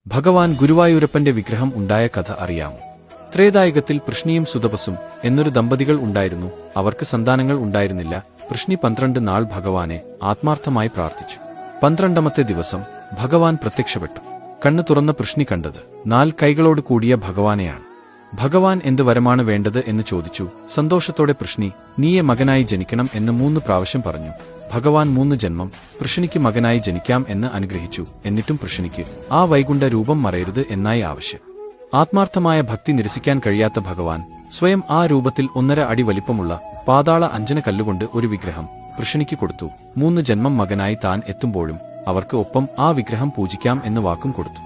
ഭഗവാൻ ഗുരുവായൂരപ്പന്റെ വിഗ്രഹം ഉണ്ടായ കഥ അറിയാമോ? ത്രേതായുഗത്തിൽ പൃഷ്ണിയും സുതപസ്സും എന്നൊരു ദമ്പതികൾ ഉണ്ടായിരുന്നു. അവർക്ക് സന്താനങ്ങൾ ഉണ്ടായിരുന്നില്ല. പൃഷ്ണി 12 നാൾ ഭഗവാനെ ആത്മാർത്ഥമായി പ്രാർത്ഥിച്ചു. 12ാമത്തെ ദിവസം ഭഗവാൻ പ്രത്യക്ഷപ്പെട്ടു. കണ്ണു തുറന്ന പൃഷ്ണി കണ്ടത് 4 കൈകളോട് കൂടിയ ഭഗവാനെയാണ്. ഭഗവാൻ എന്ത് വരമാണ് വേണ്ടത് എന്ന് ചോദിച്ചു. സന്തോഷത്തോടെ പൃഷ്ണി, നീയെ മകനായി ജനിക്കണം എന്ന് 3 പ്രാവശ്യം പറഞ്ഞു. ഭഗവാൻ 3 ജന്മം പൃഷ്ണിക്ക് മകനായി ജനിക്കാം എന്ന് അനുഗ്രഹിച്ചു. എന്നിട്ടും പൃഷ്ണിക്ക് ആ വൈകുണ്ഠ രൂപം മറയരുത് എന്നായി ആവശ്യം. ആത്മാർത്ഥമായ ഭക്തി നിരസിക്കാൻ കഴിയാത്ത ഭഗവാൻ സ്വയം ആ രൂപത്തിൽ 1.5 അടി വലിപ്പമുള്ള പാതാള അഞ്ജന കല്ലുകൊണ്ട് ഒരു വിഗ്രഹം പൃഷ്ണിക്ക് കൊടുത്തു. 3 ജന്മം മകനായി താൻ എത്തുമ്പോഴും അവർക്ക് ഒപ്പം ആ വിഗ്രഹം പൂജിക്കാം എന്ന് വാക്കും കൊടുത്തു.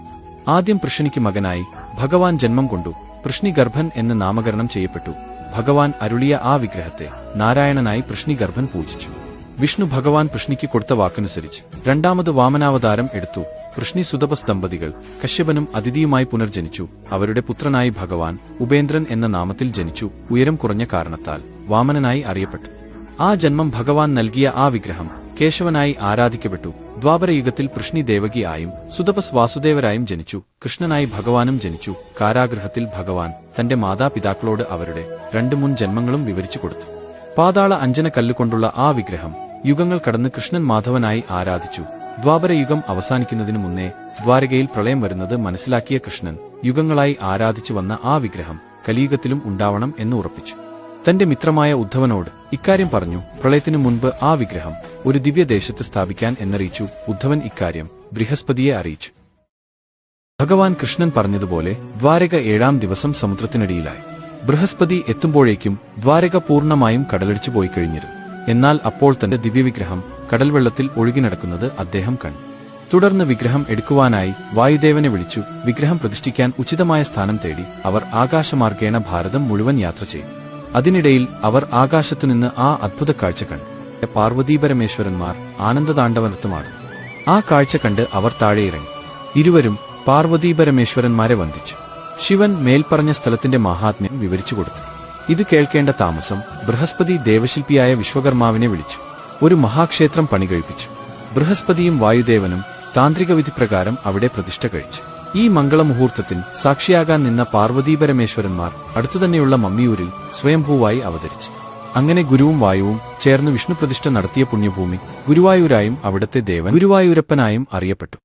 ആദ്യം പൃഷ്ണിക്ക് മകനായി ഭഗവാൻ ജന്മം കൊണ്ടു. പൃഷ്ണി ഗർഭൻ എന്ന് നാമകരണം ചെയ്യപ്പെട്ടു. ഭഗവാൻ അരുളിയ ആ വിഗ്രഹത്തെ നാരായണനായി പൃഷ്ണി ഗർഭൻ പൂജിച്ചു. വിഷ്ണു ഭഗവാൻ പൃഷ്ണിക്ക് കൊടുത്ത വാക്കനുസരിച്ച് 2ാമത് വാമനാവതാരം എടുത്തു. പൃഷ്ണി സുതപസ് ദമ്പതികൾ കശ്യപനും അതിഥിയുമായി പുനർജനിച്ചു. അവരുടെ പുത്രനായി ഭഗവാൻ ഉപേന്ദ്രൻ എന്ന നാമത്തിൽ ജനിച്ചു. ഉയരം കുറഞ്ഞ കാരണത്താൽ വാമനനായി അറിയപ്പെട്ടു. ആ ജന്മം ഭഗവാൻ നൽകിയ ആ വിഗ്രഹം കേശവനായി ആരാധിക്കപ്പെട്ടു. ദ്വാപരയുഗത്തിൽ പൃഷ്ണി ദേവകി ആയും സുതപസ് വാസുദേവരായും ജനിച്ചു. കൃഷ്ണനായി ഭഗവാനും ജനിച്ചു. കാരാഗൃഹത്തിൽ ഭഗവാൻ തന്റെ മാതാപിതാക്കളോട് അവരുടെ 2 മുൻ ജന്മങ്ങളും വിവരിച്ചു കൊടുത്തു. പാതാള അഞ്ജന കല്ലുകൊണ്ടുള്ള ആ വിഗ്രഹം യുഗങ്ങൾ കടന്ന് കൃഷ്ണൻ മാധവനായി ആരാധിച്ചു. ദ്വാപരയുഗം അവസാനിക്കുന്നതിനു മുന്നേ ദ്വാരകയിൽ പ്രളയം വരുന്നത് മനസ്സിലാക്കിയ കൃഷ്ണൻ യുഗങ്ങളായി ആരാധിച്ചു വന്ന ആ വിഗ്രഹം കലിയുഗത്തിലും ഉണ്ടാവണം എന്ന് ഉറപ്പിച്ചു. തന്റെ മിത്രമായ ഉദ്ധവനോട് ഇക്കാര്യം പറഞ്ഞു. പ്രളയത്തിനു മുൻപ് ആ വിഗ്രഹം ഒരു ദിവ്യദേശത്ത് സ്ഥാപിക്കാൻ എന്നറിയിച്ചു. ഉദ്ധവൻ ഇക്കാര്യം ബൃഹസ്പതിയെ അറിയിച്ചു. ഭഗവാൻ കൃഷ്ണൻ പറഞ്ഞതുപോലെ ദ്വാരക 7ാം ദിവസം സമുദ്രത്തിനടിയിലായി. ബൃഹസ്പതി എത്തുമ്പോഴേക്കും ദ്വാരക പൂർണ്ണമായും കടലടിച്ചു പോയി കഴിഞ്ഞിരുന്നു. എന്നാൽ അപ്പോൾ തന്റെ ദിവ്യവിഗ്രഹം കടൽവെള്ളത്തിൽ ഒഴുകി നടക്കുന്നത് അദ്ദേഹം കണ്ടു. തുടർന്ന് വിഗ്രഹം എടുക്കുവാനായി വായുദേവനെ വിളിച്ചു. വിഗ്രഹം പ്രതിഷ്ഠിക്കാൻ ഉചിതമായ സ്ഥാനം തേടി അവർ ആകാശമാർഗേണ ഭാരതം മുഴുവൻ യാത്ര ചെയ്തു. അതിനിടയിൽ അവർ ആകാശത്തുനിന്ന് ആ അദ്ഭുത കാഴ്ച കണ്ടു. പാർവതീപരമേശ്വരന്മാർ ആനന്ദതാണ്ഡവനൃത്തമാണ്. ആ കാഴ്ച കണ്ട് അവർ താഴെയിറങ്ങി. ഇരുവരും പാർവതീപരമേശ്വരന്മാരെ വന്ദിച്ചു. ശിവൻ മേൽപ്പറഞ്ഞ സ്ഥലത്തിന്റെ മാഹാത്മ്യം വിവരിച്ചു കൊടുത്തു. ഇത് കേൾക്കേണ്ട താമസം ബൃഹസ്പതി ദേവശില്പിയായ വിശ്വകർമാവിനെ വിളിച്ചു. ഒരു മഹാക്ഷേത്രം പണികഴിപ്പിച്ചു. ബൃഹസ്പതിയും വായുദേവനും താന്ത്രിക വിധിപ്രകാരം അവിടെ പ്രതിഷ്ഠ കഴിച്ചു. ഈ മംഗളമുഹൂർത്തത്തിൽ സാക്ഷിയാകാൻ നിന്ന പാർവതീപരമേശ്വരന്മാർ അടുത്തുതന്നെയുള്ള മമ്മിയൂരിൽ സ്വയംഭൂവായി അവതരിച്ചു. അങ്ങനെ ഗുരുവും വായുവും ചേർന്ന് വിഷ്ണുപ്രതിഷ്ഠ നടത്തിയ പുണ്യഭൂമി ഗുരുവായൂരായും അവിടത്തെ ദേവൻ ഗുരുവായൂരപ്പനായും അറിയപ്പെട്ടു.